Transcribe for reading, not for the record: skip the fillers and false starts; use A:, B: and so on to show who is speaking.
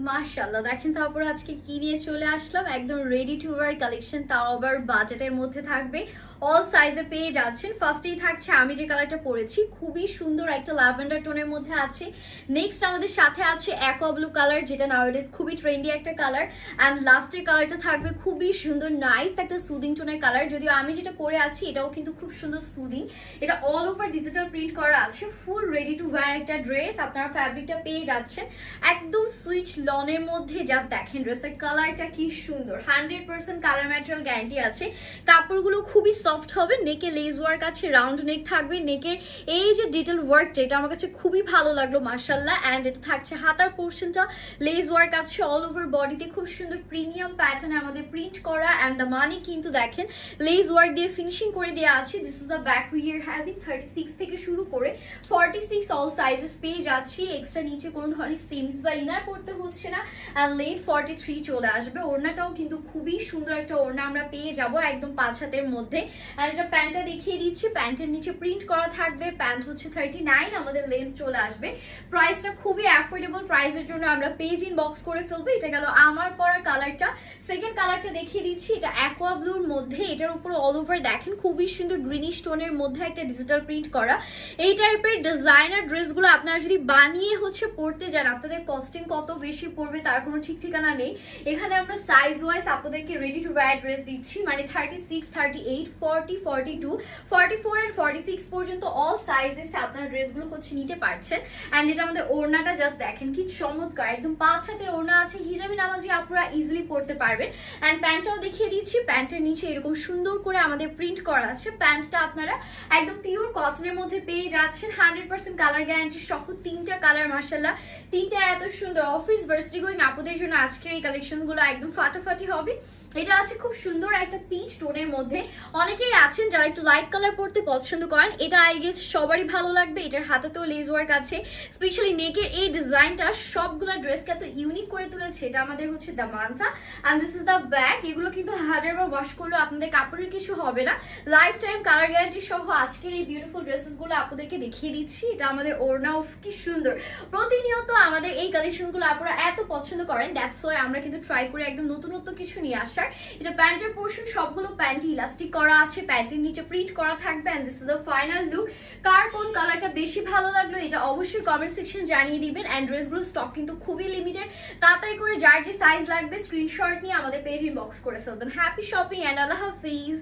A: মাশাআল্লাহ, দেখেন তো আপুরা আজকে কি নিয়ে চলে আসলাম। একদম রেডি টু ওয়্যার কালেকশন, তাও আবার বাজেটের মধ্যে থাকবে। অল সাইজে পেয়ে যাচ্ছেন। ফার্স্টেই থাকছে আমি যে কালারটা পরেছি, খুবই সুন্দর একটা ল্যাভেন্ডার টোনের মধ্যে আছে। নেক্সট আমাদের সাথে আছে অ্যাকোয়া ব্লু কালার, যেটা নাওয়াডেজ খুবই ট্রেন্ডি একটা কালার। অ্যান্ড লাস্টের কালারটা থাকবে খুবই সুন্দর নাইস একটা সুদিং টোনের কালার। যদিও আমি যেটা পরে আছি এটাও কিন্তু খুব সুন্দর সুদিং। এটা অল ওভার ডিজিটাল প্রিন্ট করা আছে, ফুল রেডি টু ওয়্যার একটা ড্রেস। আপনারা ফ্যাব্রিকটা পেয়ে যাচ্ছেন একদম সুইচ লনের মধ্যে। জাস্ট দেখেন ড্রেসের কালারটা কি সুন্দর, 100% কালার ম্যাটেরিয়াল গ্যারান্টি আছে। কাপড়গুলো খুবই সফট হবে। নেকে লেস ওয়ার্ক আছে, রাউন্ড নেক থাকবে। নেকের এই যে ডিটেল ওয়ার্কটা, এটা আমার কাছে খুবই ভালো লাগলো মাশাআল্লাহ। এন্ড এটা থাকছে হাতার পোর্শনটা লেস ওয়ার্ক আছে অল ওভার বডিতে, খুব সুন্দর প্রিমিয়াম প্যাটার্নে আমাদের প্রিন্ট করা। এন্ড দ্য মানি কিন্তু দেখেন লেস ওয়ার্ক দিয়ে ফিনিশিং করে দেওয়া আছে। This is the back we are having 36 থেকে শুরু করে 46 অল সাইজেস পেয়ে যাচ্ছি। এক্সট্রা নিচে কোনো ধরনের সেমিস বা ইনার পড়তে হচ্ছে না। এন্ড লেট 43 চলে আসবে। ওড়নাটাও কিন্তু খুবই সুন্দর একটা ওড়না আমরা পেয়ে যাব, একদম 5 হাতের মধ্যে। আর এটা প্যান্টটা দেখিয়ে দিচ্ছি, প্যান্টের নিচে প্রিন্ট করা থাকবে। প্যান্ট হচ্ছে 39, আমাদের লেন্থ চলে আসবে। প্রাইসটা খুবই অ্যাফোর্ডেবল প্রাইসের জন্য আমরা পেজ ইনবক্স করে ফেলবো। এটা গেল আমার পরা কালারটা। সেকেন্ড কালারটা দেখিয়ে দিচ্ছি, এটা অ্যাকোয়া ব্লুর মধ্যে। এটার উপর অল ওভার দেখেন খুবই সুন্দর গ্রিনিশ টোনের মধ্যে একটা ডিজিটাল প্রিন্ট করা। এই টাইপের ডিজাইনার ড্রেসগুলো আপনারা যদি বানিয়ে হচ্ছে পড়তে যান, আপনাদের কস্টিং কত বেশি পড়বে তার কোনো ঠিক ঠিকানা নেই। এখানে আমরা সাইজ ওয়াইজ আপনাদেরকে রেডি টু ওয়্যার ড্রেস দিচ্ছি, মানে 36, 38, 40, 42, 44 এন্ড 46 পর্যন্ত অল সাইজেস আপনারা ড্রেসগুলো হচ্ছে নিতে পারছেন। এন্ড এটা আমাদের ওড়নাটা জাস্ট দেখেন কি চমৎকার, একদম 5 হাতের ওড়না আছে। হিজাবি নামাজি আপনারা ইজিলি পড়তে পারবেন। এন্ড প্যান্টটাও দেখিয়ে দিচ্ছি, প্যান্টের নিচে এরকম সুন্দর করে আমাদের প্রিন্ট করা আছে। প্যান্টটা আপনারা একদম পিওর কটনের মধ্যে পেয়ে যাচ্ছেন, 100% কালার গ্যারান্টি সহ। 3টা কালার মাশাআল্লাহ, 3টা এত সুন্দর। অফিস ভার্সিটি গোয়িং আপুদের জন্য আজকের এই কালেকশন গুলো একদম ফাটাফাটি হবে। এটা আছে খুব সুন্দর একটা পিচ টোনের মধ্যে। অনেকেই আছেন যারা একটু লাইট কালার পড়তে পছন্দ করেন, এটা আই গেস সবারই ভালো লাগবে। এটার হাতেতেও লেস ওয়ার্ক আছে, স্পেশালি নেকের এই ডিজাইনটা সবগুলা ড্রেসকে এত ইউনিক করে তুলেছে। এটা আমাদের হচ্ছে দামানটা, and this is the back. এগুলো কিন্তু হাজারবার ওয়াশ করলেও আপনাদের কাপড়ের কিছু হবে না, লাইফ টাইম কালার গ্যারান্টি সহ। আজকের এই বিউটিফুল ড্রেসেস গুলো আপনাদেরকে দেখিয়ে দিচ্ছি। এটা আমাদের ওড়নাও কি সুন্দর। প্রতিনিয়ত আমাদের এই কালেকশন গুলো আপনারা এত পছন্দ করেন, দ্যাটস ওয়াই আমরা কিন্তু ট্রাই করি একদম নতুনত্ব কিছু নিয়ে আসার। এটা প্যান্টের পোর্শন, সবগুলো প্যান্ট ইলাস্টিক করা আছে, প্যান্টের নিচে প্রিন্ট করা থাকবে। And this is the final look. কার কোন কালারটা বেশি ভালো লাগলো এটা অবশ্যই কমেন্ট সেকশন জানিয়ে দিবেন। এন্ড ড্রেসগুলো স্টক কিন্তু খুবই লিমিটেড, তাড়াতাড়ি করে যার যে সাইজ লাগবে স্ক্রিনশট নিয়ে আমাদের পেজ ইনবক্স করে ফেলবেন। হ্যাপি শপিং এন্ড আল্লাহ হাফিজ।